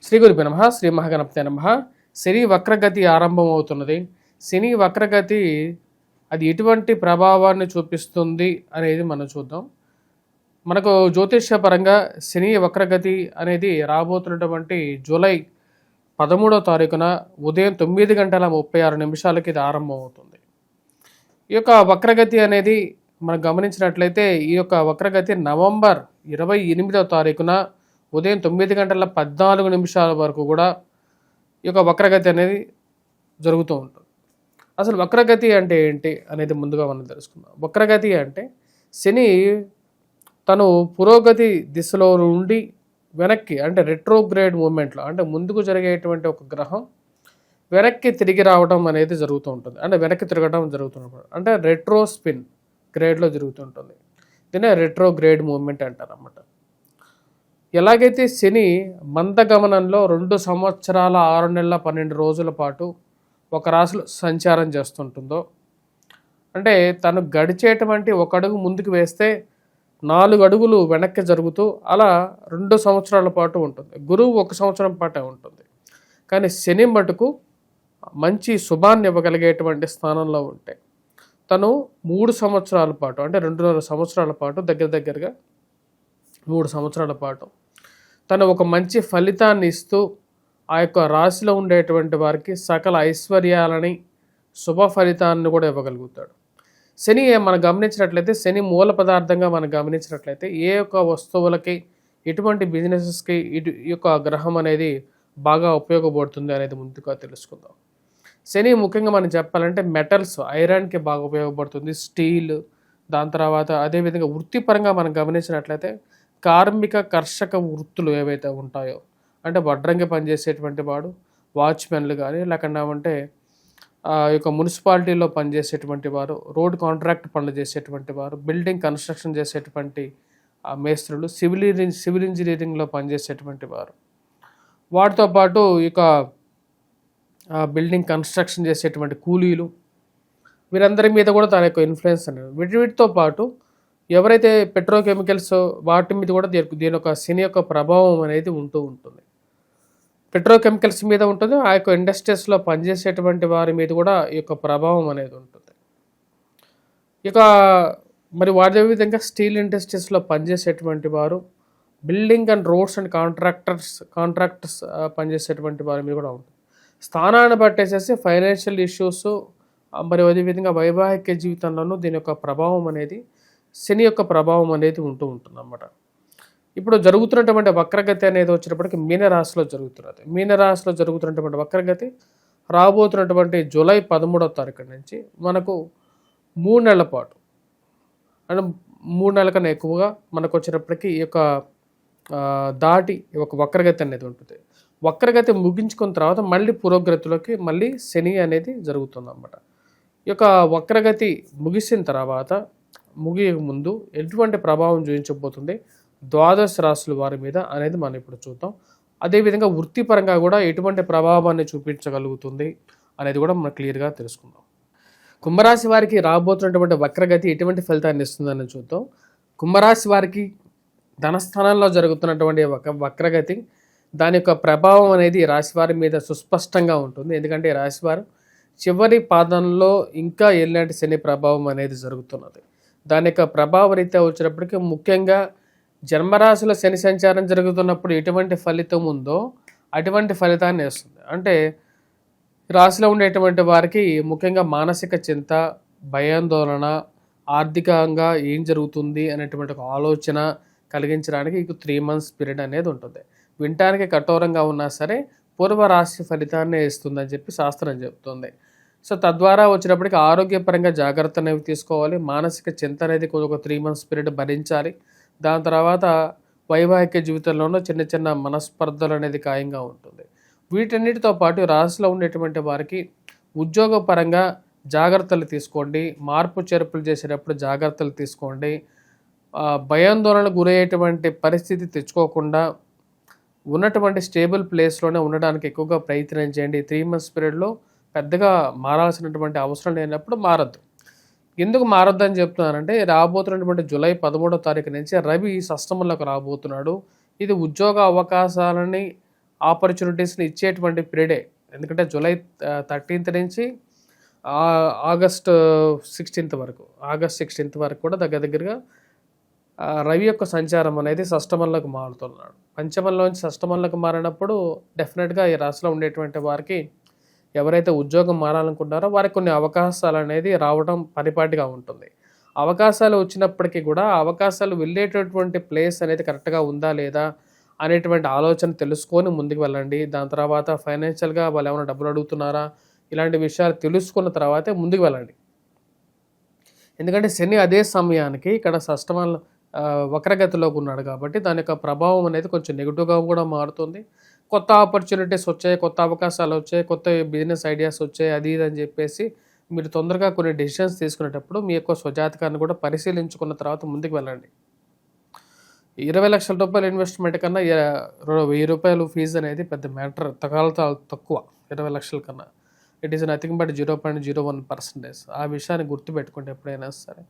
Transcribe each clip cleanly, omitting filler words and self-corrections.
శ్రీ గురుభ్యో నమః. శ్రీ మహాగణపతే నమః. శని వక్రగతి ఆరంభం అవుతున్నది. శని వక్రగతి అది ఎటువంటి ప్రభావాన్ని చూపిస్తుంది అనేది మనం చూద్దాం. మనకు జ్యోతిష్యపరంగా శని వక్రగతి అనేది రాబోతున్నటువంటి జూలై 13వ తారీఖున ఉదయం 9:36 ఇది ఆరంభం అవుతుంది. ఈ యొక్క వక్రగతి అనేది మనం గమనించినట్లయితే ఈ యొక్క వక్రగతి నవంబర్ 28వ తారీఖున ఉదయం 9:14 వరకు కూడా ఈ యొక్క వక్రగతి అనేది జరుగుతూ ఉంటుంది. అసలు వక్రగతి అంటే ఏంటి అనేది ముందుగా మనం తెలుసుకుందాం. వక్రగతి అంటే శని తను పురోగతి దిశలో నుండి వెనక్కి అంటే రెట్రోగ్రేడ్ మూమెంట్లో అంటే ముందుకు జరిగేటువంటి ఒక గ్రహం వెనక్కి తిరిగి రావడం అనేది జరుగుతూ ఉంటుంది. అంటే వెనక్కి తిరగడం జరుగుతున్నప్పుడు అంటే రెట్రో స్పిన్ గ్రేడ్లో జరుగుతుంటుంది. దీన్నే రెట్రోగ్రేడ్ మూమెంట్ అంటారు అన్నమాట. ఎలాగైతే శని మందగమనంలో 2 సంవత్సరాల 6 నెలల 12 రోజుల పాటు ఒక రాశిలో సంచారం చేస్తుంటుందో, అంటే తను గడిచేటువంటి ఒక అడుగు ముందుకు వేస్తే 4 అడుగులు వెనక్కి జరుగుతూ అలా 2 సంవత్సరాల పాటు ఉంటుంది. గురువు 1 సంవత్సరం పాటే ఉంటుంది. కానీ శని మటుకు మంచి శుభాన్ని ఇవ్వగలిగేటువంటి స్థానంలో ఉంటే తను 3 సంవత్సరాల పాటు అంటే 2.5 సంవత్సరాల పాటు దగ్గరగా 3 సంవత్సరాల పాటు తను ఒక మంచి ఫలితాన్ని ఇస్తూ ఆ యొక్క రాశిలో ఉండేటువంటి వారికి సకల ఐశ్వర్యాలని శుభ ఫలితాన్ని కూడా ఇవ్వగలుగుతాడు. శని మనం గమనించినట్లయితే శని మూల పదార్థంగా మనం గమనించినట్లయితే ఏ యొక్క వస్తువులకి ఎటువంటి బిజినెసెస్కి ఈ యొక్క గ్రహం అనేది బాగా ఉపయోగపడుతుంది అనేది ముందుగా తెలుసుకుందాం. శని ముఖ్యంగా మనం చెప్పాలంటే మెటల్స్ ఐరన్కి బాగా ఉపయోగపడుతుంది, స్టీల్, దాని తర్వాత అదేవిధంగా వృత్తిపరంగా మనం గమనించినట్లయితే కార్మిక కర్షక వృత్తులు ఏవైతే ఉంటాయో అంటే వడ్రంగి పనిచేసేటువంటి వాడు, వాచ్మెన్లు కానీ లేకుండా అంటే ఈ యొక్క మున్సిపాలిటీలో పనిచేసేటువంటి వారు, రోడ్ కాంట్రాక్ట్ పనులు చేసేటువంటి వారు, బిల్డింగ్ కన్స్ట్రక్షన్ చేసేటువంటి మేస్త్రులు, సివిల్ ఇంజనీరింగ్లో పనిచేసేటువంటి వారు, వాటితో పాటు ఇక బిల్డింగ్ కన్స్ట్రక్షన్ చేసేటువంటి కూలీలు, వీరందరి మీద కూడా తన యొక్క ఇన్ఫ్లుయెన్స్ అనేది వీటితో పాటు ఎవరైతే పెట్రోకెమికల్స్ వాటి మీద కూడా దీని యొక్క శని యొక్క ప్రభావం అనేది ఉంటూ ఉంటుంది. పెట్రోకెమికల్స్ మీద ఉంటుంది, ఆ యొక్క ఇండస్ట్రీస్లో పనిచేసేటువంటి వారి మీద కూడా ఈ యొక్క ప్రభావం అనేది ఉంటుంది. ఇక మరి అదే విధంగా స్టీల్ ఇండస్ట్రీస్లో పనిచేసేటువంటి వారు, building and roads and contractors పనిచేసేటువంటి వారి మీద కూడా ఉంటుంది. స్థానాన్ని బట్టేసేసి ఫైనాన్షియల్ ఇష్యూస్ మరి అదేవిధంగా వైవాహిక జీవితంలోనూ దీని యొక్క ప్రభావం అనేది శని యొక్క ప్రభావం అనేది ఉంటూ ఉంటుంది అన్నమాట. ఇప్పుడు జరుగుతున్నటువంటి వక్రగతి అనేది వచ్చినప్పటికీ మీనరాశిలో జరుగుతున్నది. మీనరాశిలో జరుగుతున్నటువంటి వక్రగతి రాబోతున్నటువంటి జూలై 13వ తారీఖు నుంచి మనకు 3 నెలల పాటు అంటే 3 నెలల కన్నా ఎక్కువగా మనకు వచ్చినప్పటికీ ఈ యొక్క దాటి ఒక వక్రగతి అనేది ఉంటుంది. వక్రగతి ముగించుకున్న తర్వాత మళ్ళీ పురోగతిలోకి మళ్ళీ శని అనేది జరుగుతుంది అన్నమాట. ఈ యొక్క వక్రగతి ముగిసిన తర్వాత ముగియ ముందు ఎటువంటి ప్రభావం చూపించబోతుంది ద్వాదశ రాశుల వారి మీద అనేది మనం ఇప్పుడు చూద్దాం. అదేవిధంగా వృత్తిపరంగా కూడా ఎటువంటి ప్రభావాన్ని చూపించగలుగుతుంది అనేది కూడా మనం క్లియర్గా తెలుసుకుందాం. కుంభరాశి వారికి రాబోతున్నటువంటి వక్రగతి ఎటువంటి ఫలితాన్ని ఇస్తుందని చూద్దాం. కుంభరాశి వారికి ధనస్థానంలో జరుగుతున్నటువంటి వక్రగతి దాని యొక్క ప్రభావం అనేది రాశివారి మీద సుస్పష్టంగా ఉంటుంది. ఎందుకంటే రాశివారు చివరి పాదంలో ఇంకా ఎలాంటి శని ప్రభావం అనేది జరుగుతున్నది. దాని యొక్క ప్రభావ రీత్యా వచ్చినప్పటికీ ముఖ్యంగా జన్మరాశిలో శని సంచారం జరుగుతున్నప్పుడు ఎటువంటి ఫలితం ఉందో అటువంటి ఫలితాన్ని వేస్తుంది. అంటే రాశిలో ఉండేటువంటి వారికి ముఖ్యంగా మానసిక చింత, భయాందోళన, ఆర్థికంగా ఏం జరుగుతుంది అనేటువంటి ఒక ఆలోచన కలిగించడానికి 3 months పీరియడ్ అనేది ఉంటుంది. వినటానికి కఠోరంగా ఉన్నా సరే పూర్వరాశి ఫలితాన్ని ఇస్తుందని చెప్పి శాస్త్రం చెబుతుంది. సో తద్వారా వచ్చినప్పటికీ ఆరోగ్యపరంగా జాగ్రత్త అనేవి తీసుకోవాలి. మానసిక చింత అనేది ఒక 3 months పీరియడ్ భరించాలి. దాని తర్వాత వైవాహిక జీవితంలోనూ చిన్న మనస్పర్ధలు అనేది ఖాయంగా ఉంటుంది. వీటన్నిటితో పాటు రాశిలో ఉండేటువంటి వారికి ఉద్యోగపరంగా జాగ్రత్తలు తీసుకోండి. మార్పు చేర్పులు చేసేటప్పుడు జాగ్రత్తలు తీసుకోండి. భయాందోళనకు గురయ్యేటువంటి పరిస్థితి తెచ్చుకోకుండా ఉన్నటువంటి స్టేబుల్ ప్లేస్లోనే ఉండడానికి ఎక్కువగా ప్రయత్నం చేయండి. 3 months పీరియడ్లో పెద్దగా మారాల్సినటువంటి అవసరం లేనప్పుడు మారద్దు. ఎందుకు మారద్దు అని చెప్తున్నానంటే రాబోతున్నటువంటి జూలై 13వ తారీఖు నుంచి రవి షష్టమంలోకి రాబోతున్నాడు. ఇది ఉద్యోగ అవకాశాలని ఆపర్చునిటీస్ని ఇచ్చేటువంటి పీరియడే. ఎందుకంటే జూలై 13th నుంచి ఆగస్ట్ 16th వరకు, కూడా దగ్గరగా రవి యొక్క సంచారం అనేది షష్టమంలోకి మారుతున్నాడు. పంచమంలోంచి షష్టమంలోకి మారినప్పుడు డెఫినెట్గా ఈ రాశిలో ఉండేటువంటి వారికి ఎవరైతే ఉద్యోగం మారాలనుకుంటారో వారికి కొన్ని అవకాశాలు అనేది రావడం పరిపాటిగా ఉంటుంది. అవకాశాలు వచ్చినప్పటికీ కూడా అవకాశాలు వెళ్ళేటటువంటి ప్లేస్ అనేది కరెక్ట్గా ఉందా లేదా అనేటువంటి ఆలోచన తెలుసుకొని ముందుకు వెళ్ళండి. దాని తర్వాత ఫైనాన్షియల్గా వాళ్ళు ఏమైనా డబ్బులు అడుగుతున్నారా, ఇలాంటి విషయాలు తెలుసుకున్న తర్వాతే ముందుకు వెళ్ళండి. ఎందుకంటే శని అదే సమయానికి ఇక్కడ షష్టమంలో వక్రగతిలోకి ఉన్నాడు కాబట్టి దాని యొక్క ప్రభావం అనేది కొంచెం నెగిటివ్గా కూడా మారుతుంది. కొత్త ఆపర్చునిటీస్ వచ్చాయి, కొత్త అవకాశాలు వచ్చాయి, కొత్త బిజినెస్ ఐడియాస్ వచ్చాయి, అది ఇది అని చెప్పేసి మీరు తొందరగా కొన్ని డెసిషన్స్ తీసుకునేటప్పుడు మీ యొక్క స్వజాతకాన్ని కూడా పరిశీలించుకున్న తర్వాత ముందుకు వెళ్ళండి. 20 లక్షల రూపాయలు ఇన్వెస్ట్మెంట్ కన్నా 1000 రూపాయలు ఫీజు అనేది పెద్ద మ్యాటర్, తక్కువ. 20 లక్షల కన్నా ఇట్ ఈస్ నథింగ్ బట్ 0.01%. ఆ విషయాన్ని గుర్తుపెట్టుకోండి ఎప్పుడైనా సరే.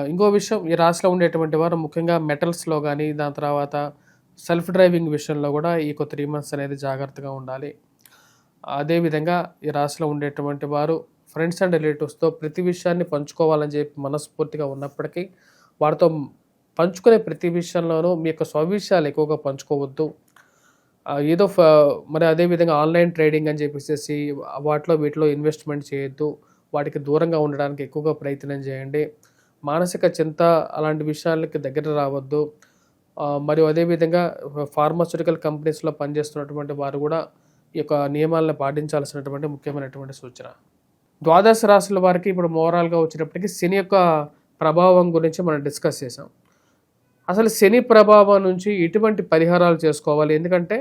ఇంకో విషయం, ఈ రాశిలో ఉండేటువంటి వారు ముఖ్యంగా మెటల్స్లో కానీ దాని తర్వాత సెల్ఫ్ డ్రైవింగ్ విషయంలో కూడా ఈ 3 months అనేది జాగ్రత్తగా ఉండాలి. అదేవిధంగా ఈ రాశిలో ఉండేటువంటి వారు ఫ్రెండ్స్ అండ్ రిలేటివ్స్తో ప్రతి విషయాన్ని పంచుకోవాలని చెప్పి మనస్ఫూర్తిగా ఉన్నప్పటికీ వారితో పంచుకునే ప్రతి విషయంలోనూ మీ యొక్క స్వవిషయాలు ఎక్కువగా పంచుకోవద్దు. ఏదో మరి అదేవిధంగా ఆన్లైన్ ట్రేడింగ్ అని చెప్పేసి వీటిలో ఇన్వెస్ట్మెంట్ చేయొద్దు. వాటికి దూరంగా ఉండడానికి ఎక్కువగా ప్రయత్నం చేయండి. మానసిక చింత అలాంటి విషయాలకి దగ్గర రావద్దు. మరియు అదేవిధంగా ఫార్మాస్యూటికల్ కంపెనీస్లో పనిచేస్తున్నటువంటి వారు కూడా ఈ యొక్క నియమాలను పాటించాల్సినటువంటి ముఖ్యమైనటువంటి సూచన. ద్వాదశ రాశుల వారికి ఇప్పుడు ఓవరాల్గా వచ్చేటప్పటికి శని యొక్క ప్రభావం గురించి మనం డిస్కస్ చేసాం. అసలు శని ప్రభావం నుంచి ఎటువంటి పరిహారాలు చేసుకోవాలి? ఎందుకంటే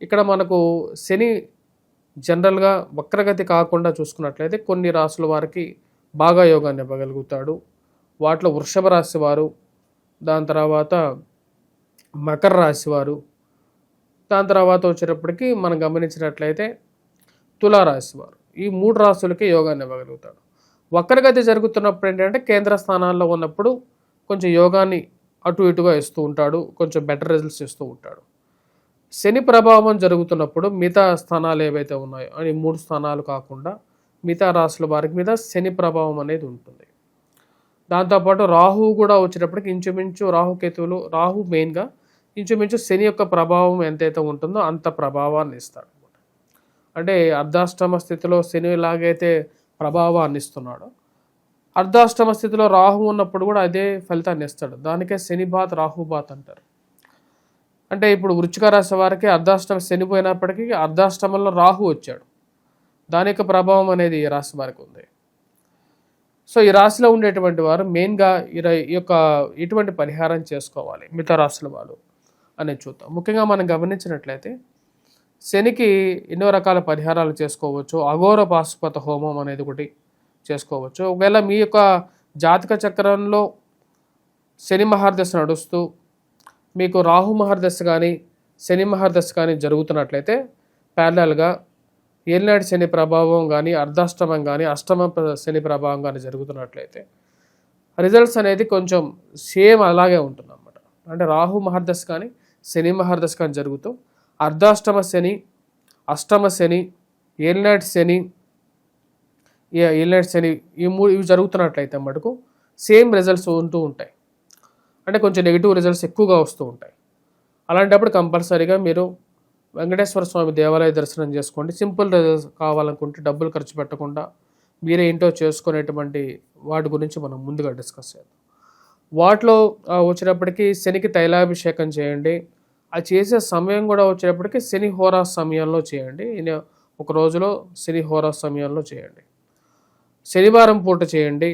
ఇక్కడ మనకు శని జనరల్గా వక్రగతి కాకుండా చూసుకున్నట్లయితే కొన్ని రాశుల వారికి బాగా యోగాన్ని ఇవ్వగలుగుతాడు. వాటిలో వృషభ రాశి వారు, దాని తర్వాత మకర రాశి వారు, దాని తర్వాత వచ్చేటప్పటికి మనం గమనించినట్లయితే తులారాశి వారు, ఈ 3 రాశులకి యోగాన్ని ఇవ్వగలుగుతాడు. వక్రగతి జరుగుతున్నప్పుడు ఏంటంటే కేంద్ర స్థానాల్లో ఉన్నప్పుడు కొంచెం యోగాన్ని అటు ఇటుగా ఇస్తూ ఉంటాడు, కొంచెం బెటర్ రిజల్ట్స్ ఇస్తూ ఉంటాడు. శని ప్రభావం జరుగుతున్నప్పుడు మిగతా స్థానాలు ఏవైతే ఉన్నాయో అని 3 స్థానాలు కాకుండా మిగతా రాశుల వారికి మీద శని ప్రభావం అనేది ఉంటుంది. దాంతోపాటు రాహువు కూడా వచ్చేటప్పటికి ఇంచుమించు రాహుకేతువులు, రాహు మెయిన్గా ఇంచుమించు శని యొక్క ప్రభావం ఎంతైతే ఉంటుందో అంత ప్రభావాన్ని ఇస్తాడు. అంటే అర్ధాష్టమ స్థితిలో శని ఎలాగైతే ప్రభావాన్ని ఇస్తున్నాడో అర్ధాష్టమ స్థితిలో రాహు ఉన్నప్పుడు కూడా అదే ఫలితాన్ని ఇస్తాడు. దానికే శనిబాత్ రాహుబాత్ అంటారు. అంటే ఇప్పుడు వృశ్చిక రాశి వారికి అర్ధాష్టమ శని పోయినప్పటికీ అర్ధాష్టమంలో రాహు వచ్చాడు. దాని యొక్క ప్రభావం అనేది ఈ రాశి వారికి ఉంది. సో ఈ రాశిలో ఉండేటువంటి వారు మెయిన్గా ఈ యొక్క ఎటువంటి పరిహారం చేసుకోవాలి మిగతా రాశుల వాళ్ళు అనేది చూద్దాం. ముఖ్యంగా మనం గమనించినట్లయితే శనికి ఎన్నో రకాల పరిహారాలు చేసుకోవచ్చు. అఘోర పాశుపత హోమం అనేది ఒకటి చేసుకోవచ్చు. ఒకవేళ మీ యొక్క జాతక చక్రంలో శని మహర్దశ నడుస్తూ మీకు రాహు మహర్దశ కానీ శని మహర్దశ కానీ జరుగుతున్నట్లయితే ప్యారలల్గా ఏలినాటి శని ప్రభావం కానీ అర్ధాష్టమం కానీ అష్టమ శని ప్రభావం కానీ జరుగుతున్నట్లయితే రిజల్ట్స్ అనేది కొంచెం సేమ్ అలాగే ఉంటుంది అన్నమాట. అంటే రాహు మహర్దశ కానీ శని మహర్దశ కానీ జరుగుతూ అర్ధాష్టమ శని, అష్టమ శని, ఏలినాటి శని ఇవి జరుగుతున్నట్లయితే మటుకు సేమ్ రిజల్ట్స్ ఉంటూ ఉంటాయి. అంటే కొంచెం నెగిటివ్ రిజల్ట్స్ ఎక్కువగా వస్తూ ఉంటాయి. అలాంటప్పుడు కంపల్సరీగా మీరు వెంకటేశ్వర స్వామి దేవాలయ దర్శనం చేసుకోండి. సింపుల్ రిజల్ట్స్ కావాలనుకుంటే డబ్బులు ఖర్చు పెట్టకుండా మీరే ఏంటో చేసుకునేటువంటి వాటి గురించి మనం ముందుగా డిస్కస్ చేద్దాం. వాటిలో వచ్చేటప్పటికి శనికి తైలాభిషేకం చేయండి. అది చేసే సమయం కూడా వచ్చేటప్పటికి శని హోరా సమయంలో చేయండి. ఒక రోజులో శని హోరా సమయంలో చేయండి. శనివారం పూట చేయండి.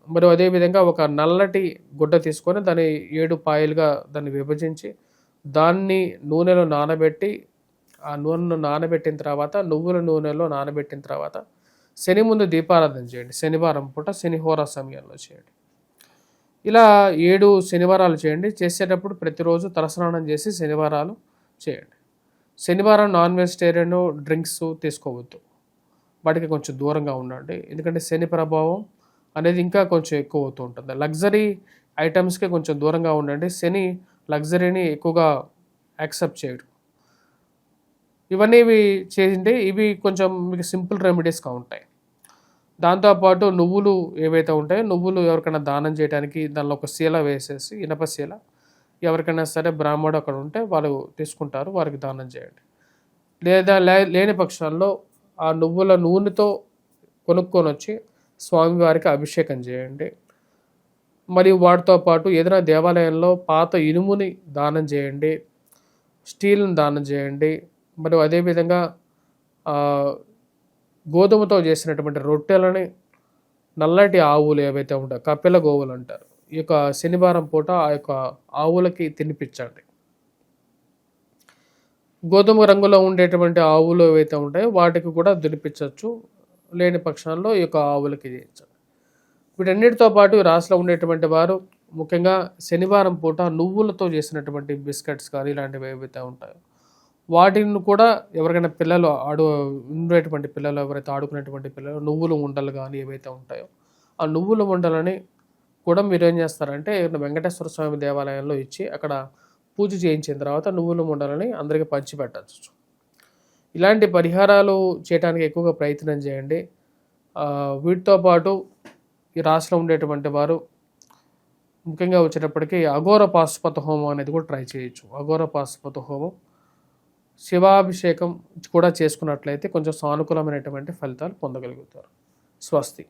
మరియు అదేవిధంగా ఒక నల్లటి గుడ్డ తీసుకొని దాన్ని 7 పాయలుగా దాన్ని విభజించి దాన్ని నూనెలో నానబెట్టి ఆ నూనెను నానబెట్టిన తర్వాత నువ్వుల నూనెలో నానబెట్టిన తర్వాత శని ముందు దీపారాధన చేయండి. శనివారం పూట శని హోరా సమయంలో చేయండి. ఇలా 7 శనివారాలు చేయండి. చేసేటప్పుడు ప్రతిరోజు తలస్నానం చేసి శనివారాలు చేయండి. శనివారం నాన్ వెజిటేరియన్ డ్రింక్స్ తీసుకోవద్దు. వాటికి కొంచెం దూరంగా ఉండండి. ఎందుకంటే శని ప్రభావం అనేది ఇంకా కొంచెం ఎక్కువ అవుతూ ఉంటుంది. లగ్జరీ ఐటమ్స్కి కొంచెం దూరంగా ఉండండి. శని లగ్జరీని ఎక్కువగా యాక్సెప్ట్ చేయడు. ఇవన్నీ చేసింటే ఇవి కొంచెం మీకు సింపుల్ రెమెడీస్గా ఉంటాయి. దాంతోపాటు నువ్వులు ఏవైతే ఉంటాయో నువ్వులు ఎవరికైనా దానం చేయడానికి దానిలో ఒక శీల వేసేసి ఇనప శీల ఎవరికైనా సరే బ్రాహ్మడు అక్కడ ఉంటే వాళ్ళు తీసుకుంటారు, వారికి దానం చేయండి. లేదా లేని పక్షాల్లో ఆ నువ్వుల నూనెతో కొనుక్కొని వచ్చి స్వామివారికి అభిషేకం చేయండి. మరియు వాటితో పాటు ఏదైనా దేవాలయంలో పాత ఇనుముని దానం చేయండి, స్టీల్ని దానం చేయండి. మరియు అదేవిధంగా గోధుమతో చేసినటువంటి రొట్టెలని నల్లటి ఆవులు ఏవైతే ఉంటాయో కపిల గోవులు అంటారు, ఈ యొక్క శనివారం పూట ఆ యొక్క ఆవులకి తినిపించండి. గోధుమ రంగులో ఉండేటువంటి ఆవులు ఏవైతే ఉంటాయో వాటికి కూడా తినిపించవచ్చు, లేని పక్షాల్లో ఈ యొక్క ఆవులకి చేయించండి. వీటన్నిటితో పాటు ఈ రాశిలో ఉండేటువంటి వారు ముఖ్యంగా శనివారం పూట నువ్వులతో చేసినటువంటి బిస్కెట్స్ కానీ ఇలాంటివి ఏవైతే ఉంటాయో వాటిని కూడా ఎవరికైనా పిల్లలు ఉండేటువంటి పిల్లలు ఎవరైతే ఆడుకునేటువంటి పిల్లలు నువ్వుల ఉండలు కానీ ఏవైతే ఉంటాయో ఆ నువ్వుల ఉండలని కూడా మీరు ఏం చేస్తారంటే వెంకటేశ్వర స్వామి దేవాలయంలో ఇచ్చి అక్కడ పూజ చేయించిన తర్వాత నువ్వుల ఉండలని అందరికీ పంచిపెట్టచ్చు. ఇలాంటి పరిహారాలు చేయడానికి ఎక్కువగా ప్రయత్నం చేయండి. వీటితో పాటు ఈ రాశిలో ఉండేటువంటి వారు ముఖ్యంగా వచ్చేటప్పటికి అఘోర పాశుపత హోమం అనేది కూడా ట్రై చేయొచ్చు. అఘోర పాశుపత హోమం శివాభిషేకం కూడా చేసుకున్నట్లయితే కొంచెం సానుకూలమైనటువంటి ఫలితాలు పొందగలుగుతారు. స్వస్తి.